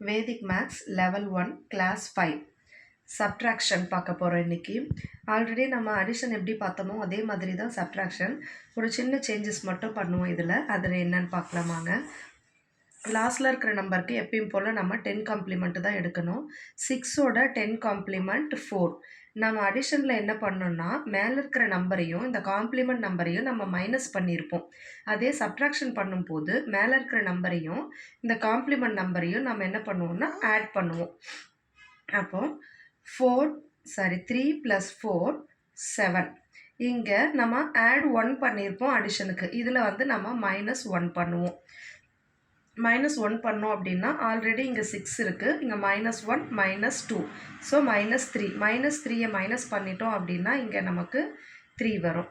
Vedic Maths Level 1 Class 5 Subtraction பார்க்க போகிறோம் இன்றைக்கி. ஆல்ரெடி நம்ம அடிஷன் எப்படி பார்த்தோமோ அதே மாதிரி தான் சப்ட்ராக்ஷன். ஒரு சின்ன சேஞ்சஸ் மட்டும் பண்ணுவோம் அதில் என்னன்னு பார்க்கலாமாங்க. லாஸ்ட்டில் இருக்கிற நம்பருக்கு எப்பயும் போல் நம்ம 10 காம்ப்ளிமெண்ட் தான் எடுக்கணும். 6ஓட 10 காம்ப்ளிமெண்ட் 4. நம்ம அடிஷனில் என்ன பண்ணோம்னா மேலே இருக்கிற நம்பரையும் இந்த காம்ப்ளிமெண்ட் நம்பரையும் நம்ம மைனஸ் பண்ணியிருப்போம். அதே சப்ட்ராக்ஷன் பண்ணும்போது மேலே இருக்கிற நம்பரையும் இந்த காம்ப்ளிமெண்ட் நம்பரையும் நம்ம என்ன பண்ணுவோம்னா ஆட் பண்ணுவோம். அப்போது 3 + 4 7. இங்கே நம்ம ஆட் 1 பண்ணியிருப்போம் அடிஷனுக்கு. இதில் நம்ம -1 பண்ணுவோம். -1 பண்ணோம் அப்படின்னா ஆல்ரெடி இங்கே 6 இருக்குது, இங்கே -1 -2, ஸோ -3. -3யை மைனஸ் பண்ணிட்டோம் அப்படின்னா இங்கே நமக்கு 3 வரும்.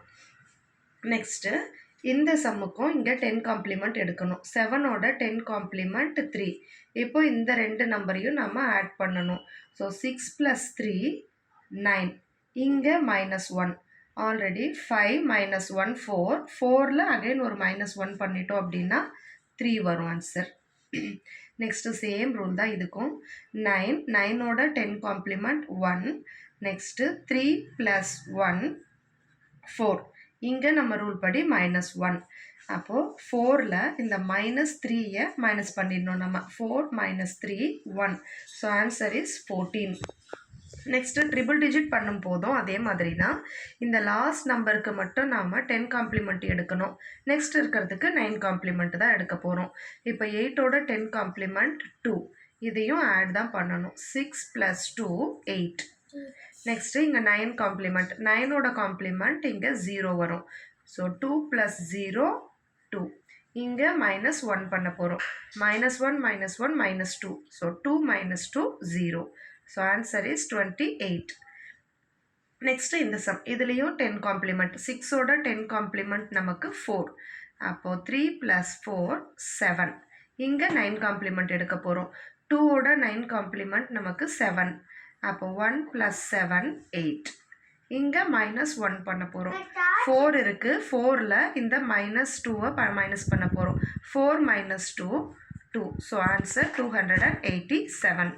நெக்ஸ்ட்டு இந்த சம்முக்கும் இங்கே 10 காம்ப்ளிமெண்ட் எடுக்கணும். 7ஓட 10 காம்ப்ளிமெண்ட் 3. இப்போ இந்த ரெண்டு நம்பரையும் நம்ம ஆட் பண்ணணும். ஸோ 6 + 3 9. இங்கே -1. ஆல்ரெடி 5 - 1 4. 4ல் அகைன் ஒரு -1 பண்ணிட்டோம் அப்படின்னா 3 வரும் ஆன்சர். நெக்ஸ்ட்டு சேம் ரூல் தான் இதுக்கும். 9. 9ஓட 10 காம்ப்ளிமெண்ட் 1. நெக்ஸ்ட்டு 3 + 1 4. இங்கே நம்ம ரூல் படி -1. அப்போது 4ல் இந்த -3யை மைனஸ் பண்ணிடணும் நம்ம. 4 - 3 1. So answer is 14. Next triple digit பண்ணும் போதும் அதே மாதிரி தான். இந்த லாஸ்ட் நம்பருக்கு மட்டும் நாம் 10 காம்ப்ளிமெண்ட் எடுக்கணும். நெக்ஸ்ட் இருக்கிறதுக்கு 9 காம்ப்ளிமெண்ட் தான் எடுக்க போகிறோம். இப்போ 8ஓட 10 காம்ப்ளிமெண்ட் 2. இதையும் ஆட் தான் பண்ணணும். 6 + 2 8. நெக்ஸ்ட்டு இங்கே 9 காம்ப்ளிமெண்ட். 9ஓட காம்ப்ளிமெண்ட் இங்கே 0 வரும். ஸோ 2 + 0 2. இங்கே -1 பண்ண போகிறோம். -1 -1 -2. So 2 - 2 0. So answer is 28. Next இந்த சம். இதுலேயும் 10 காம்ப்ளிமெண்ட். 6ஓட 10 காம்ப்ளிமெண்ட் நமக்கு 4. அப்போது 3 + 4 7. இங்கே 9 காம்ப்ளிமெண்ட் எடுக்க போகிறோம். 2ஓட 9 காம்ப்ளிமெண்ட் நமக்கு 7. அப்போது 1 + 7 8. இங்கே -1 பண்ண போகிறோம். 4 இருக்குது. 4ல் இந்த -2வை மைனஸ் பண்ண போகிறோம். 4 - 2 2. So answer 287.